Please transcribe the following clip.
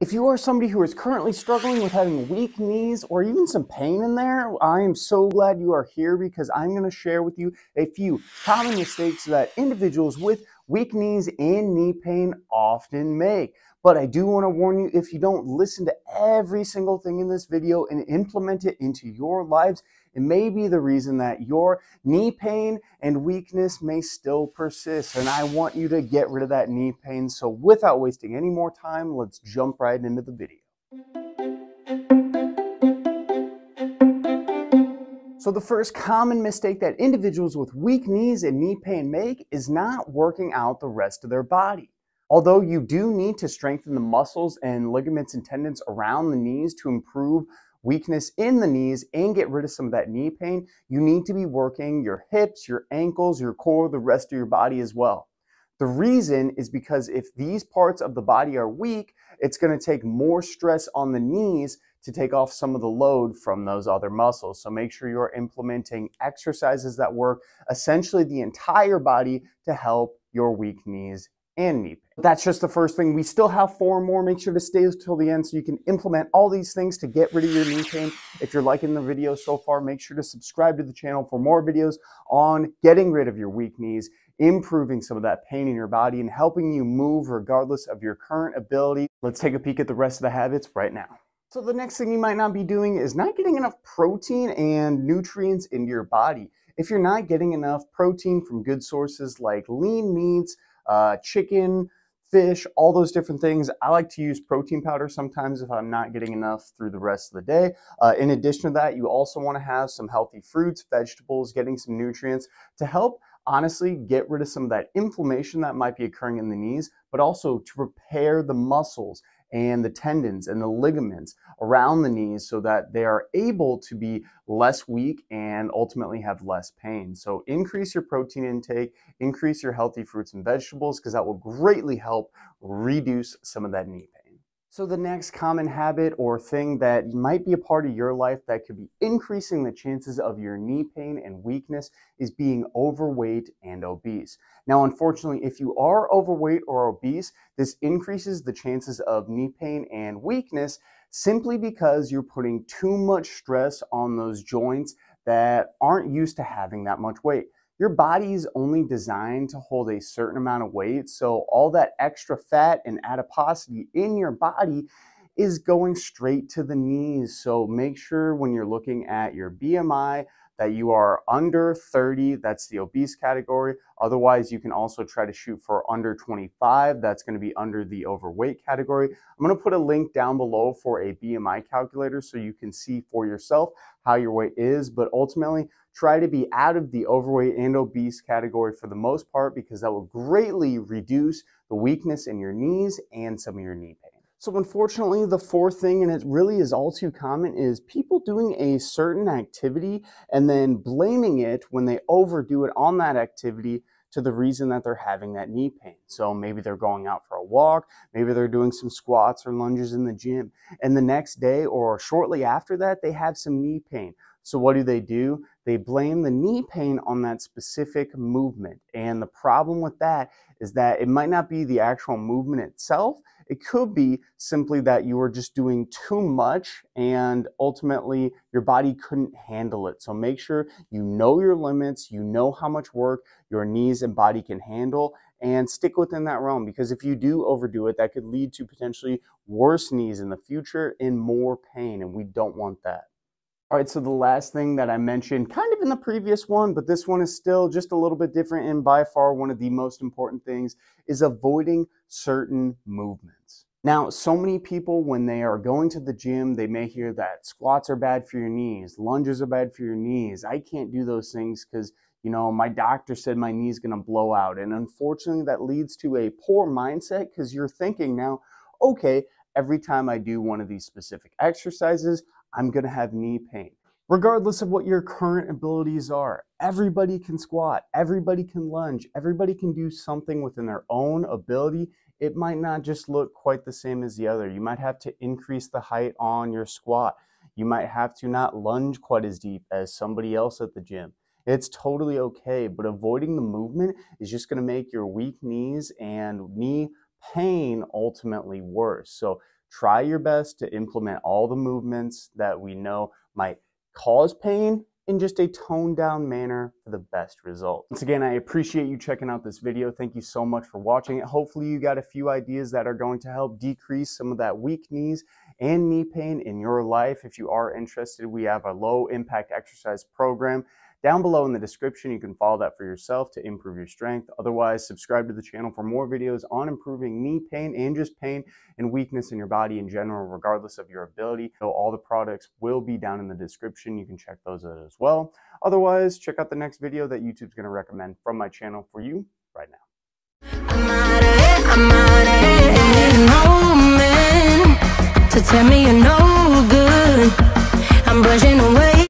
If you are somebody who is currently struggling with having weak knees or even some pain in there, I am so glad you are here because I'm going to share with you a few common mistakes that individuals with weak knees and knee pain often make. But I do want to warn you, if you don't listen to every single thing in this video and implement it into your lives, it may be the reason that your knee pain and weakness may still persist. And I want you to get rid of that knee pain. So without wasting any more time, let's jump right into the video. So the first common mistake that individuals with weak knees and knee pain make is not working out the rest of their body. Although you do need to strengthen the muscles and ligaments and tendons around the knees to improve weakness in the knees and get rid of some of that knee pain, you need to be working your hips, your ankles, your core, the rest of your body as well. The reason is because if these parts of the body are weak, it's going to take more stress on the knees to take off some of the load from those other muscles. So make sure you're implementing exercises that work essentially the entire body to help your weak knees and knee pain. That's just the first thing. We still have 4 more. Make sure to stay till the end so you can implement all these things to get rid of your knee pain. If you're liking the video so far, make sure to subscribe to the channel for more videos on getting rid of your weak knees, improving some of that pain in your body, and helping you move regardless of your current ability. Let's take a peek at the rest of the habits right now. So the next thing you might not be doing is not getting enough protein and nutrients into your body. If you're not getting enough protein from good sources like lean meats, chicken, fish, all those different things, I like to use protein powder sometimes if I'm not getting enough through the rest of the day. In addition to that, you also want to have some healthy fruits, vegetables, getting some nutrients to help honestly get rid of some of that inflammation that might be occurring in the knees, but also to repair the muscles and the tendons and the ligaments around the knees so that they are able to be less weak and ultimately have less pain. So increase your protein intake, increase your healthy fruits and vegetables, because that will greatly help reduce some of that knee pain. So the next common habit or thing that might be a part of your life that could be increasing the chances of your knee pain and weakness is being overweight and obese. Now, unfortunately, if you are overweight or obese, this increases the chances of knee pain and weakness simply because you're putting too much stress on those joints that aren't used to having that much weight. Your body is only designed to hold a certain amount of weight, so all that extra fat and adiposity in your body is going straight to the knees. So make sure when you're looking at your BMI that you are under 30, that's the obese category. Otherwise, you can also try to shoot for under 25, that's going to be under the overweight category. I'm going to put a link down below for a BMI calculator so you can see for yourself how your weight is, but ultimately try to be out of the overweight and obese category for the most part, because that will greatly reduce the weakness in your knees and some of your knee pain. So unfortunately, the fourth thing, and it really is all too common, is people doing a certain activity and then blaming it when they overdo it on that activity to the reason that they're having that knee pain. So maybe they're going out for a walk, maybe they're doing some squats or lunges in the gym, and the next day or shortly after that, they have some knee pain. So what do? They blame the knee pain on that specific movement. And the problem with that is that it might not be the actual movement itself. It could be simply that you were just doing too much and ultimately your body couldn't handle it. So make sure you know your limits, you know how much work your knees and body can handle, and stick within that realm, because if you do overdo it, that could lead to potentially worse knees in the future and more pain, and we don't want that. All right, so the last thing that I mentioned kind of in the previous one, but this one is still just a little bit different and by far one of the most important things, is avoiding certain movements. Now, so many people, when they are going to the gym, they may hear that squats are bad for your knees, lunges are bad for your knees. I can't do those things because, my doctor said my knee's gonna blow out. And unfortunately, that leads to a poor mindset, because you're thinking now, okay, every time I do one of these specific exercises, I'm going to have knee pain. Regardless of what your current abilities are, everybody can squat, everybody can lunge, everybody can do something within their own ability. It might not just look quite the same as the other. You might have to increase the height on your squat. You might have to not lunge quite as deep as somebody else at the gym. It's totally okay, but avoiding the movement is just going to make your weak knees and knee pain ultimately worse. So try your best to implement all the movements that we know might cause pain in just a toned down manner for the best result. Once again, I appreciate you checking out this video. Thank you so much for watching it. Hopefully you got a few ideas that are going to help decrease some of that weak knees and knee pain in your life. If you are interested, we have a low impact exercise program down below in the description. You can follow that for yourself to improve your strength. Otherwise, subscribe to the channel for more videos on improving knee pain and just pain and weakness in your body in general, regardless of your ability. So all the products will be down in the description. You can check those out as well. Otherwise, check out the next video that YouTube's going to recommend from my channel for you right now. To tell me you're no good, I'm brushing away.